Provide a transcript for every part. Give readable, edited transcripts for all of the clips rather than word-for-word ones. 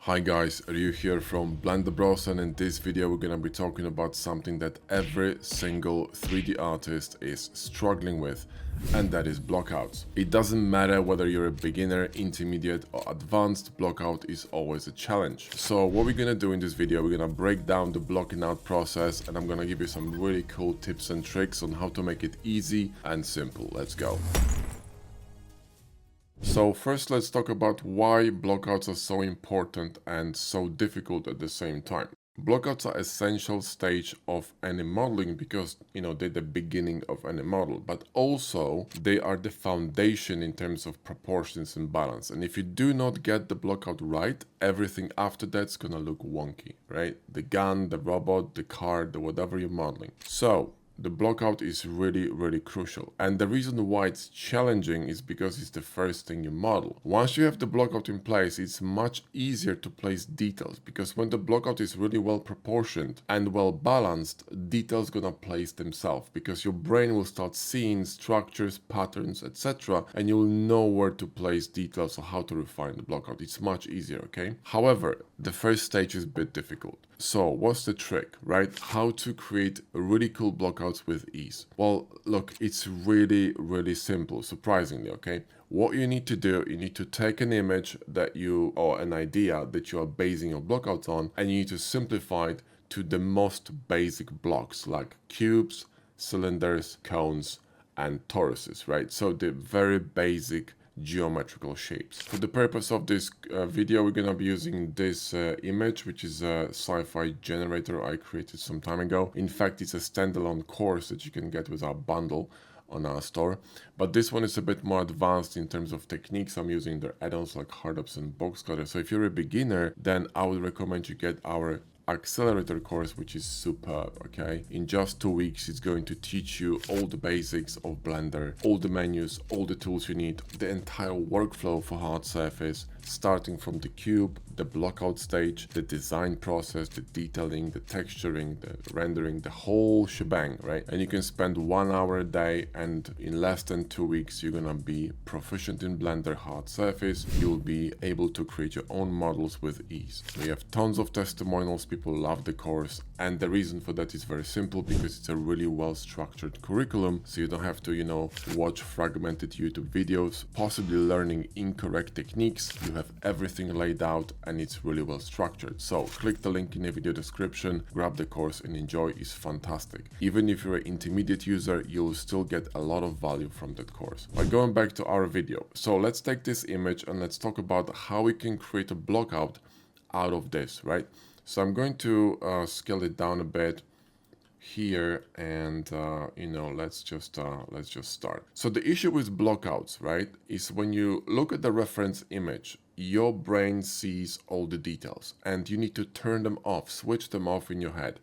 Hi guys, Ryu here from Blender Bros, and in this video we're gonna be talking about something that every single 3D artist is struggling with, and that is blockouts. It doesn't matter whether you're a beginner, intermediate or advanced, blockout is always a challenge. So what we're gonna do in this video, we're gonna break down the blocking out process, and I'm gonna give you some really cool tips and tricks on how to make it easy and simple. Let's go. So first let's talk about why blockouts are so important and so difficult at the same time. Blockouts are essential stage of any modeling because, they're the beginning of any model, but also they are the foundation in terms of proportions and balance. And if you do not get the blockout right, everything after that's gonna look wonky, right? The gun, the robot, the car, the whatever you're modeling. So the blockout is really crucial, and the reason why it's challenging is because it's the first thing you model. Once you have the blockout in place, it's much easier to place details, because when the blockout is really well proportioned and well balanced, details gonna place themselves, because your brain will start seeing structures, patterns, etc., and you'll know where to place details or how to refine the blockout. It's much easier, okay? However, the first stage is a bit difficult. So what's the trick, right? How to create really cool blockouts with ease? Well, look, it's really simple, surprisingly, okay? What you need to do, you need to take an image or an idea that you are basing your blockouts on, and you need to simplify it to the most basic blocks like cubes, cylinders, cones, and toruses, right? So the very basic geometrical shapes. For the purpose of this video, we're gonna be using this image, which is a sci-fi generator I created some time ago. In fact, it's a standalone course that you can get with our bundle on our store, but this one is a bit more advanced in terms of techniques. I'm using their add-ons like Hardups and Box Cutter. So if you're a beginner, then I would recommend you get our accelerator course, which is superb. Okay, in just 2 weeks it's going to teach you all the basics of Blender, all the menus, all the tools you need, the entire workflow for hard surface, starting from the cube, the blockout stage, the design process, the detailing, the texturing, the rendering, the whole shebang, right? And you can spend 1 hour a day, and in less than 2 weeks you're gonna be proficient in Blender hard surface. You'll be able to create your own models with ease. We have tons of testimonials. People love the course, and the reason for that is very simple, because it's a really well structured curriculum, so you don't have to watch fragmented YouTube videos possibly learning incorrect techniques. You have everything laid out, and it's really well structured. So click the link in the video description, grab the course and enjoy. It's fantastic. Even if you're an intermediate user, you'll still get a lot of value from that course. But going back to our video, so let's take this image and let's talk about how we can create a blockout out of this, right? So I'm going to scale it down a bit here, and let's just start. So the issue with blockouts, right, is when you look at the reference image, your brain sees all the details, and you need to turn them off, switch them off in your head.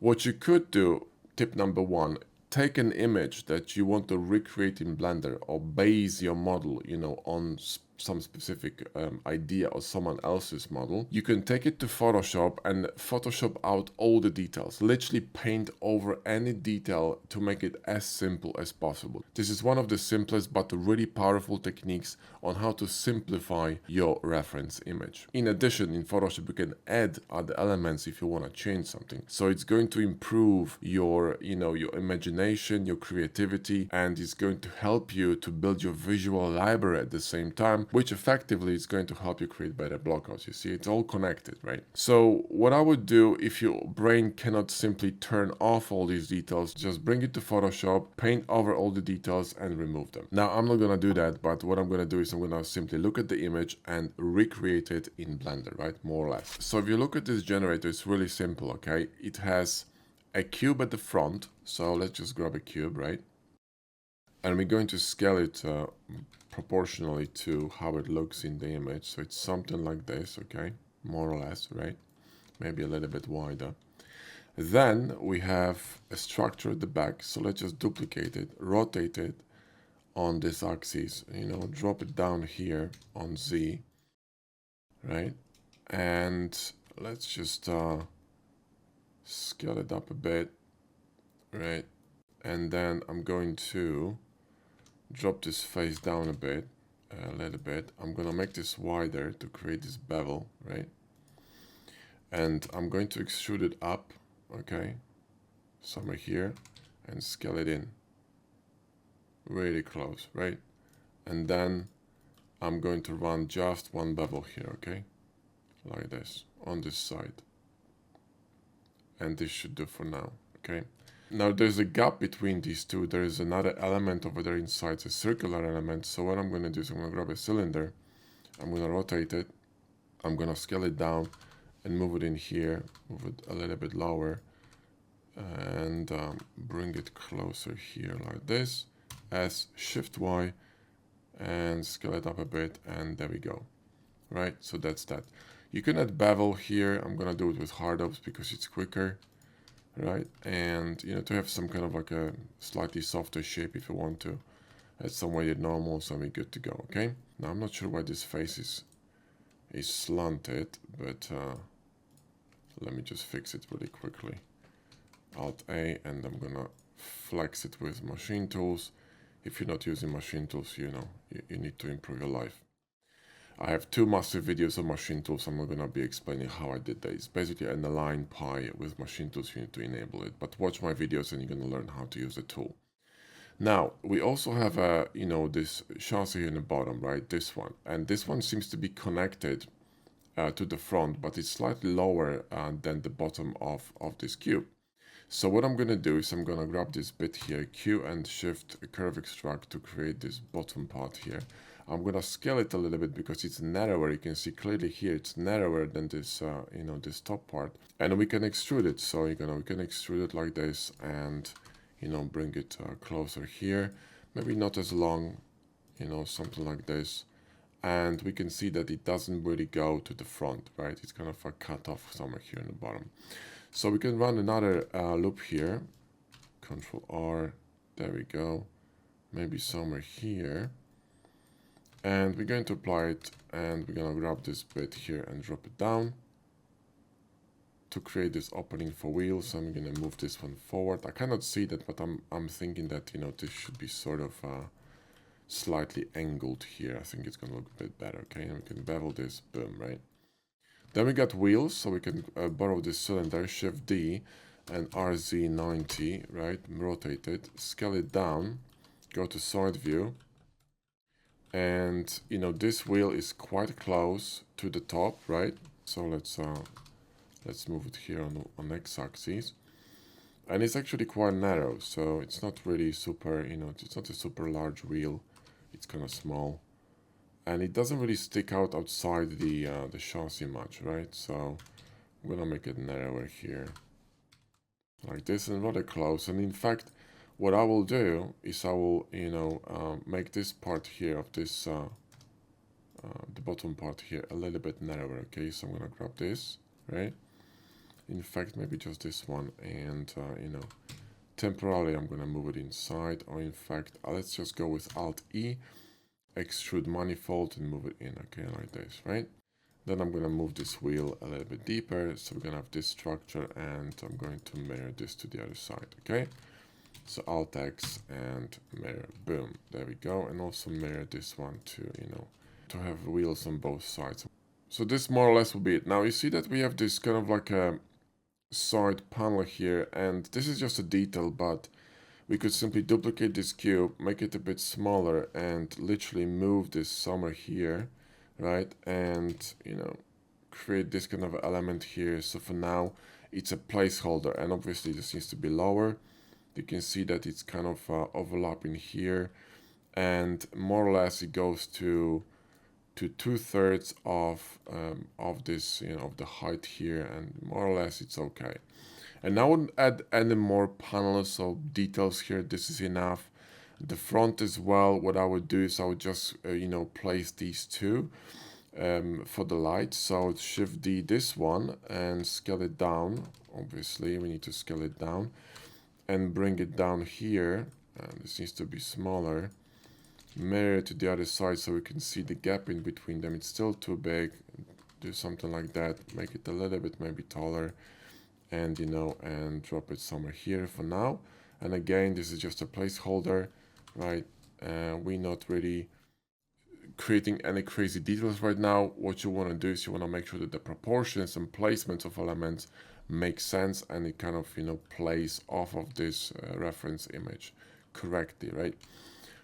What you could do, tip number one, take an image that you want to recreate in Blender or base your model, on some specific idea or someone else's model. You can take it to Photoshop and Photoshop out all the details, literally paint over any detail to make it as simple as possible. This is one of the simplest but really powerful techniques on how to simplify your reference image. In addition, in Photoshop you can add other elements if you want to change something. So it's going to improve your imagination, your creativity, and it's going to help you to build your visual library at the same time, which effectively is going to help you create better blockouts. You see, it's all connected, right? So what I would do, if your brain cannot simply turn off all these details, just bring it to Photoshop, paint over all the details and remove them. Now, I'm not gonna do that, but what I'm gonna do is I'm gonna simply look at the image and recreate it in Blender, right? More or less. So if you look at this generator, it's really simple, okay? It has a cube at the front. So let's just grab a cube, right? And we're going to scale it proportionally to how it looks in the image. So it's something like this, okay? More or less, right? Maybe a little bit wider. Then we have a structure at the back. So let's just duplicate it, rotate it on this axis, drop it down here on Z, right? And let's just scale it up a bit, right? And then I'm going to drop this face down a little bit. I'm gonna make this wider to create this bevel, right? And I'm going to extrude it up, okay, somewhere here, and scale it in really close, right? And then I'm going to run just one bevel here, okay, like this on this side, and this should do for now, okay. Now there's a gap between these two. There is another element over there inside, a circular element. So what I'm going to do is I'm going to grab a cylinder, I'm going to rotate it, I'm going to scale it down and move it in here, move it a little bit lower, and bring it closer here like this, as Shift Y, and scale it up a bit, and there we go, right? So that's that. You can add bevel here. I'm gonna do it with hard ups because it's quicker, right? And you know, to have some kind of like a slightly softer shape if you want to. Add some weighted normal, so we're good to go, okay? Now I'm not sure why this face is slanted, but let me just fix it really quickly. Alt A, and I'm gonna flex it with machine tools. If you're not using machine tools, you know, you need to improve your life. I have two massive videos on machine tools. I'm not gonna be explaining how I did that. It's basically an align pie with machine tools. You need to enable it, but watch my videos and you're gonna learn how to use the tool. Now, we also have a, you know, this chassis here in the bottom, right? This one, and this one seems to be connected to the front, but it's slightly lower than the bottom of this cube. So what I'm going to do is I'm going to grab this bit here, Q and Shift Curve Extract to create this bottom part here. I'm going to scale it a little bit because it's narrower. You can see clearly here it's narrower than this, you know, this top part. And we can extrude it. So we can extrude it like this and, you know, bring it closer here. Maybe not as long, you know, something like this. And we can see that it doesn't really go to the front, right? It's kind of a cut off somewhere here in the bottom. So we can run another loop here, Control R, there we go, maybe somewhere here. And we're going to apply it, and we're going to grab this bit here and drop it down to create this opening for wheels. So I'm going to move this one forward. I cannot see that, but I'm thinking that, you know, this should be sort of slightly angled here. I think it's going to look a bit better, okay? And we can bevel this, boom, right? Then we got wheels, so we can borrow this cylinder, Shift D and RZ90, right? Rotate it, scale it down, go to side view, and you know this wheel is quite close to the top, right? So let's move it here on x-axis, and it's actually quite narrow, so it's not really super, you know, it's not a super large wheel. It's kind of small. And it doesn't really stick out outside the chassis much, right? So I'm gonna make it narrower here, like this, and rather close. And in fact, what I will do is I will, you know, make this part here of this, the bottom part here, a little bit narrower. Okay, so I'm gonna grab this, right? In fact, maybe just this one, and you know, temporarily I'm gonna move it inside. Or in fact, let's just go with Alt E. Extrude manifold and move it in, okay, like this, right? Then I'm going to move this wheel a little bit deeper, so we're going to have this structure, and I'm going to mirror this to the other side, okay? So Alt X and mirror, boom, there we go, and also mirror this one to, you know, to have wheels on both sides. So this more or less will be it. Now you see that we have this kind of like a side panel here, and this is just a detail, but we could simply duplicate this cube, make it a bit smaller, and literally move this somewhere here, right? And, you know, create this kind of element here. So for now, it's a placeholder, and obviously this needs to be lower. You can see that it's kind of overlapping here, and more or less it goes to 2/3 of this, you know, of the height here, and more or less it's okay. And I wouldn't add any more panels or details here. This is enough. The front as well, what I would do is I would just, you know, place these two for the lights. So I would Shift D this one and scale it down. Obviously, we need to scale it down and bring it down here. This needs to be smaller. Mirror to the other side so we can see the gap in between them. It's still too big. Do something like that. Make it a little bit maybe taller. And, you know, and drop it somewhere here for now. And again, this is just a placeholder, right? We're not really creating any crazy details right now. What you want to do is you want to make sure that the proportions and placements of elements make sense, and it kind of, you know, plays off of this reference image correctly, right?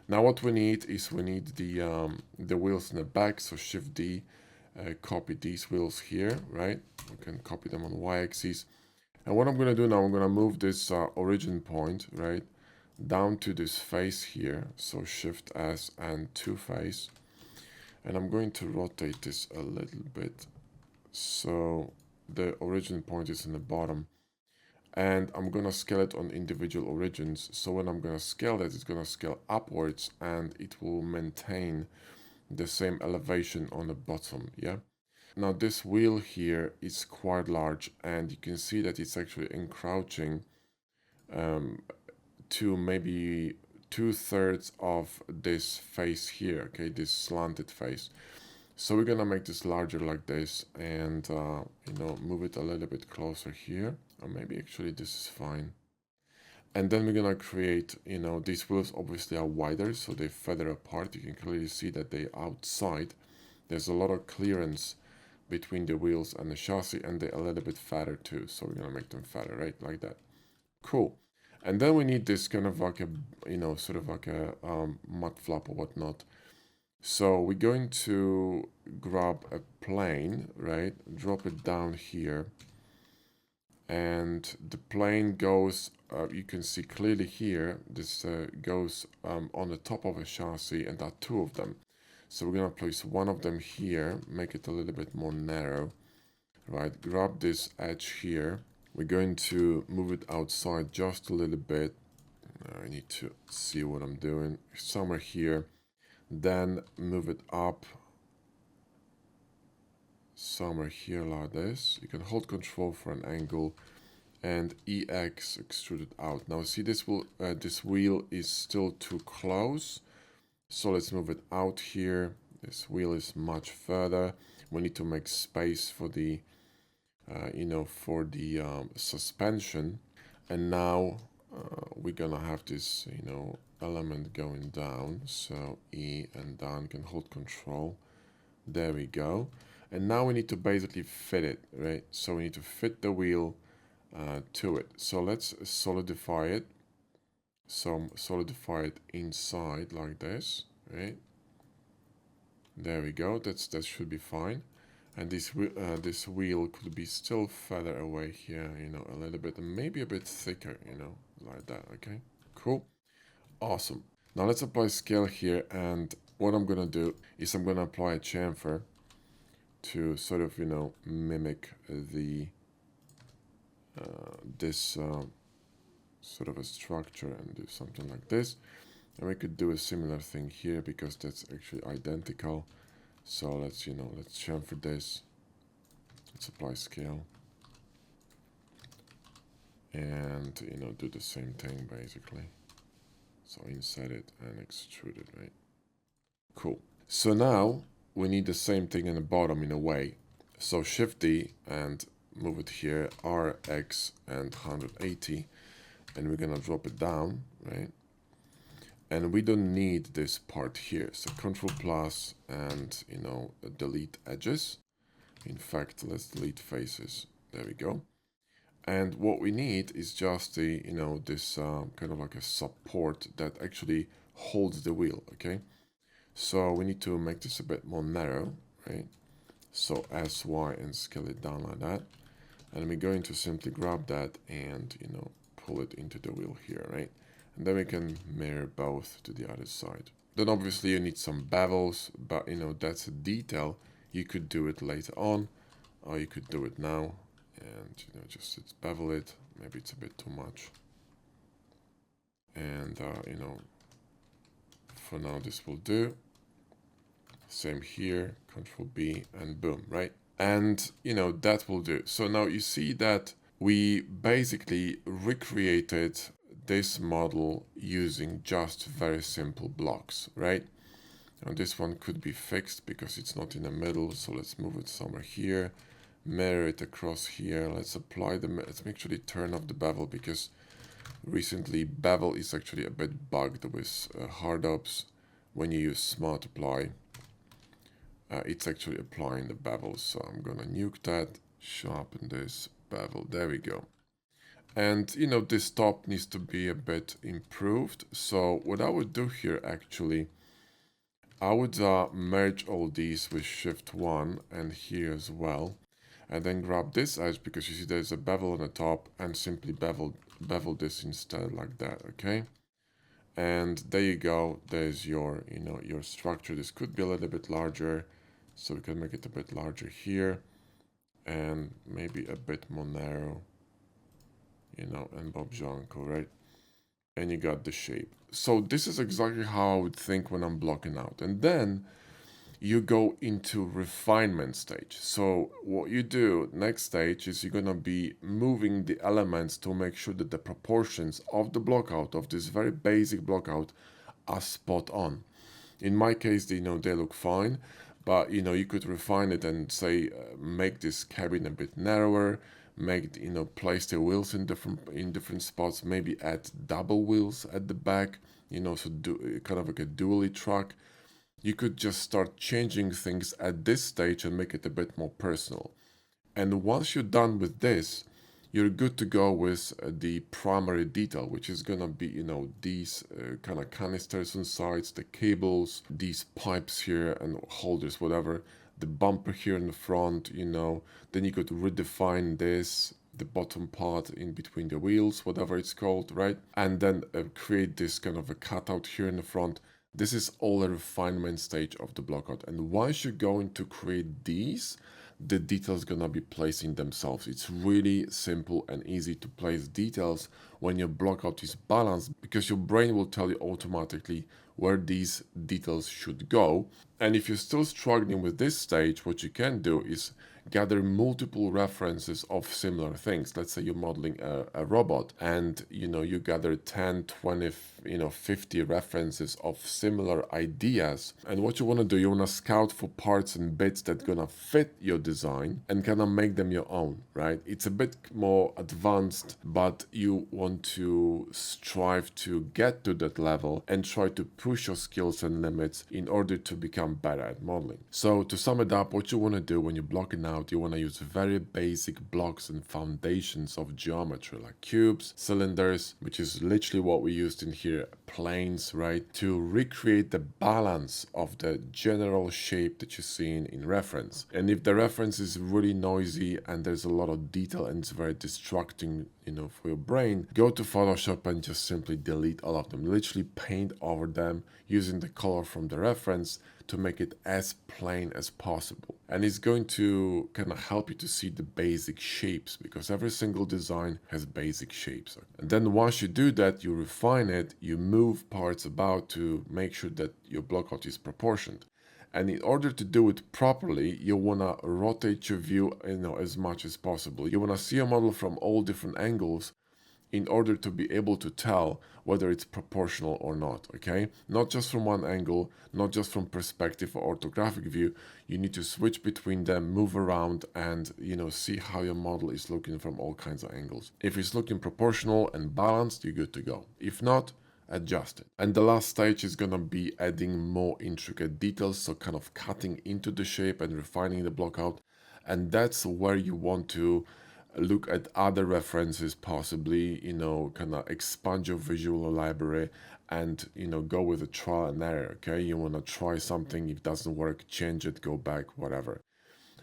Now what we need is we need the wheels in the back, so Shift D, copy these wheels here, right? We can copy them on the y-axis. And what I'm going to do now, I'm going to move this origin point, right, down to this face here, so Shift S and 2 face. And I'm going to rotate this a little bit, so the origin point is in the bottom. And I'm going to scale it on individual origins. So when I'm going to scale that, it's going to scale upwards, and it will maintain the same elevation on the bottom, yeah? Now this wheel here is quite large, and you can see that it's actually encroaching to maybe 2/3 of this face here, okay, this slanted face. So we're gonna make this larger like this, and you know, move it a little bit closer here, or maybe actually this is fine. And then we're gonna create, you know, these wheels obviously are wider, so they feather apart. You can clearly see that they outside. There's a lot of clearance between the wheels and the chassis, and they're a little bit fatter too. So we're gonna make them fatter, right, like that. Cool. And then we need this kind of like a, you know, sort of like a mud flap or whatnot. So we're going to grab a plane, right, drop it down here, and the plane goes, you can see clearly here, this goes on the top of a chassis, and there are 2 of them. So we're going to place one of them here, make it a little bit more narrow, right, grab this edge here. We're going to move it outside just a little bit. I need to see what I'm doing, somewhere here. Then move it up somewhere here like this. You can hold Control for an angle, and EX extrude it out. Now see, this wheel is still too close, so let's move it out here. This wheel is much further. We need to make space for the you know, for the suspension. And now we're gonna have this, you know, element going down, so E and down, can hold Control. There we go. And now we need to basically fit it, right? So we need to fit the wheel to it. So let's solidify it. So solidify it inside like this, right? There we go. That should be fine. And this wheel could be still further away here, you know, a little bit, and maybe a bit thicker, you know, like that. Okay, cool, awesome. Now let's apply scale here, and what I'm gonna do is I'm gonna apply a chamfer to sort of, you know, mimic the this sort of a structure, and do something like this. And we could do a similar thing here because that's actually identical. So let's, you know, let's chamfer this. Let's apply scale, and, you know, do the same thing basically. So insert it and extrude it, right? Cool. So now we need the same thing in the bottom in a way. So Shift D and move it here, RX and 180, and we're gonna drop it down, right? And we don't need this part here, so Control plus and, you know, delete edges. In fact, let's delete faces. There we go. And what we need is just the, you know, this kind of like a support that actually holds the wheel, okay? So we need to make this a bit more narrow, right? So SY and scale it down like that. And we're going to simply grab that and, you know, pull it into the wheel here, right? And then we can mirror both to the other side. Then obviously you need some bevels, but, you know, that's a detail. You could do it later on, or you could do it now, and, you know, just bevel it. Maybe it's a bit too much. And, you know, for now this will do. Same here, Control B, and boom, right? And, you know, that will do. So now you see that we basically recreated this model using just very simple blocks, right? And this one could be fixed because it's not in the middle, so let's move it somewhere here, mirror it across here. Let's apply let's actually turn off the bevel, because recently bevel is actually a bit bugged with hard ups when you use smart apply. it's actually applying the bevel. So I'm gonna nuke that, sharpen this bevel. There we go. And you know, this top needs to be a bit improved. So what I would do here actually, I would merge all these with Shift 1 and here as well. And then grab this edge because you see there's a bevel on the top and simply bevel this instead like that, okay? And there you go, there's your, you know, your structure. This could be a little bit larger, so we can make it a bit larger here and maybe a bit more narrow, you know, and Bob Janko, right? And you got the shape. So this is exactly how I would think when I'm blocking out. And then you go into refinement stage. So what you do next stage is you're gonna be moving the elements to make sure that the proportions of the blockout, of this very basic blockout, are spot on. In my case, you know, they look fine, but you know, you could refine it and say, make this cabin a bit narrower, make, you know, place the wheels in different spots, maybe add double wheels at the back, you know, so do kind of like a dually track. You could just start changing things at this stage and make it a bit more personal. And once you're done with this, you're good to go with the primary detail, which is gonna be, you know, these kind of canisters on sides, the cables, these pipes here and holders, whatever, the bumper here in the front, you know. Then you could redefine this, the bottom part in between the wheels, whatever it's called, right? And then create this kind of a cutout here in the front. This is all a refinement stage of the blockout. And once you're going to create these, the details gonna be placing themselves. It's really simple and easy to place details when your blockout is balanced, because your brain will tell you automatically where these details should go. And if you're still struggling with this stage, what you can do is gather multiple references of similar things. Let's say you're modeling a robot and you know you gather 10, 20, 50 references of similar ideas. And what you want to do, you want to scout for parts and bits that gonna fit your design and kind of make them your own, right? It's a bit more advanced, but you want to strive to get to that level and try to push your skills and limits in order to become better at modeling. So to sum it up, what you want to do when you're blocking out, you want to use very basic blocks and foundations of geometry like cubes, cylinders, which is literally what we used in here, planes, right? To recreate the balance of the general shape that you're seeing in reference. And if the reference is really noisy and there's a lot of detail and it's very distracting, you know, for your brain, go to Photoshop and just simply delete all of them. Literally paint over them using the color from the reference to make it as plain as possible. And it's going to kind of help you to see the basic shapes, because every single design has basic shapes. And then once you do that, you refine it, you move parts about to make sure that your blockout is proportioned. And in order to do it properly, you want to rotate your view, you know, as much as possible. You want to see a model from all different angles in order to be able to tell whether it's proportional or not, okay? Not just from one angle, not just from perspective or orthographic view. You need to switch between them, move around, and, you know, see how your model is looking from all kinds of angles. If it's looking proportional and balanced, you're good to go. If not, adjust it. And the last stage is gonna be adding more intricate details, so kind of cutting into the shape and refining the blockout. And that's where you want to look at other references, possibly, you know, kind of expand your visual library and, you know, go with a trial and error, okay? You want to try something, if it doesn't work, change it, go back, whatever.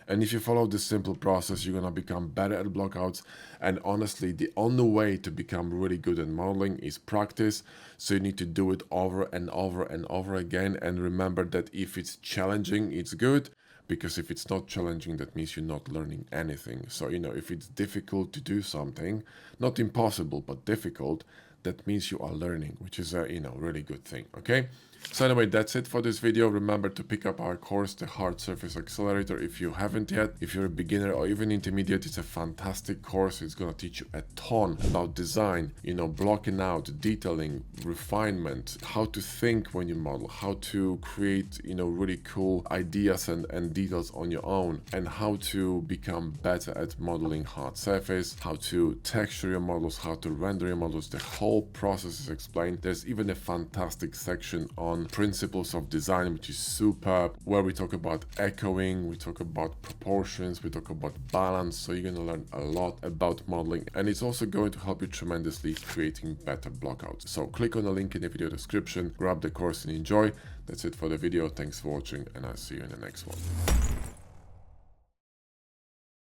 And if you follow this simple process, you're gonna become better at blockouts. And honestly, the only way to become really good at modeling is practice. So you need to do it over and over and over again. And remember that if it's challenging, it's good. Because if it's not challenging, that means you're not learning anything. So, you know, if it's difficult to do something, not impossible, but difficult, that means you are learning, which is a, you know, really good thing, okay? So anyway, that's it for this video. Remember to pick up our course, the Hard Surface Accelerator, if you haven't yet. If you're a beginner or even intermediate, it's a fantastic course. It's gonna teach you a ton about design, you know, blocking out, detailing, refinement, how to think when you model, how to create, you know, really cool ideas and details on your own, and how to become better at modeling hard surface, how to texture your models, how to render your models. The whole process is explained. There's even a fantastic section on on principles of design, which is superb, where we talk about echoing, we talk about proportions, we talk about balance. So you're going to learn a lot about modeling, and it's also going to help you tremendously creating better blockouts. So click on the link in the video description, grab the course and enjoy. That's it for the video. Thanks for watching, and I'll see you in the next one.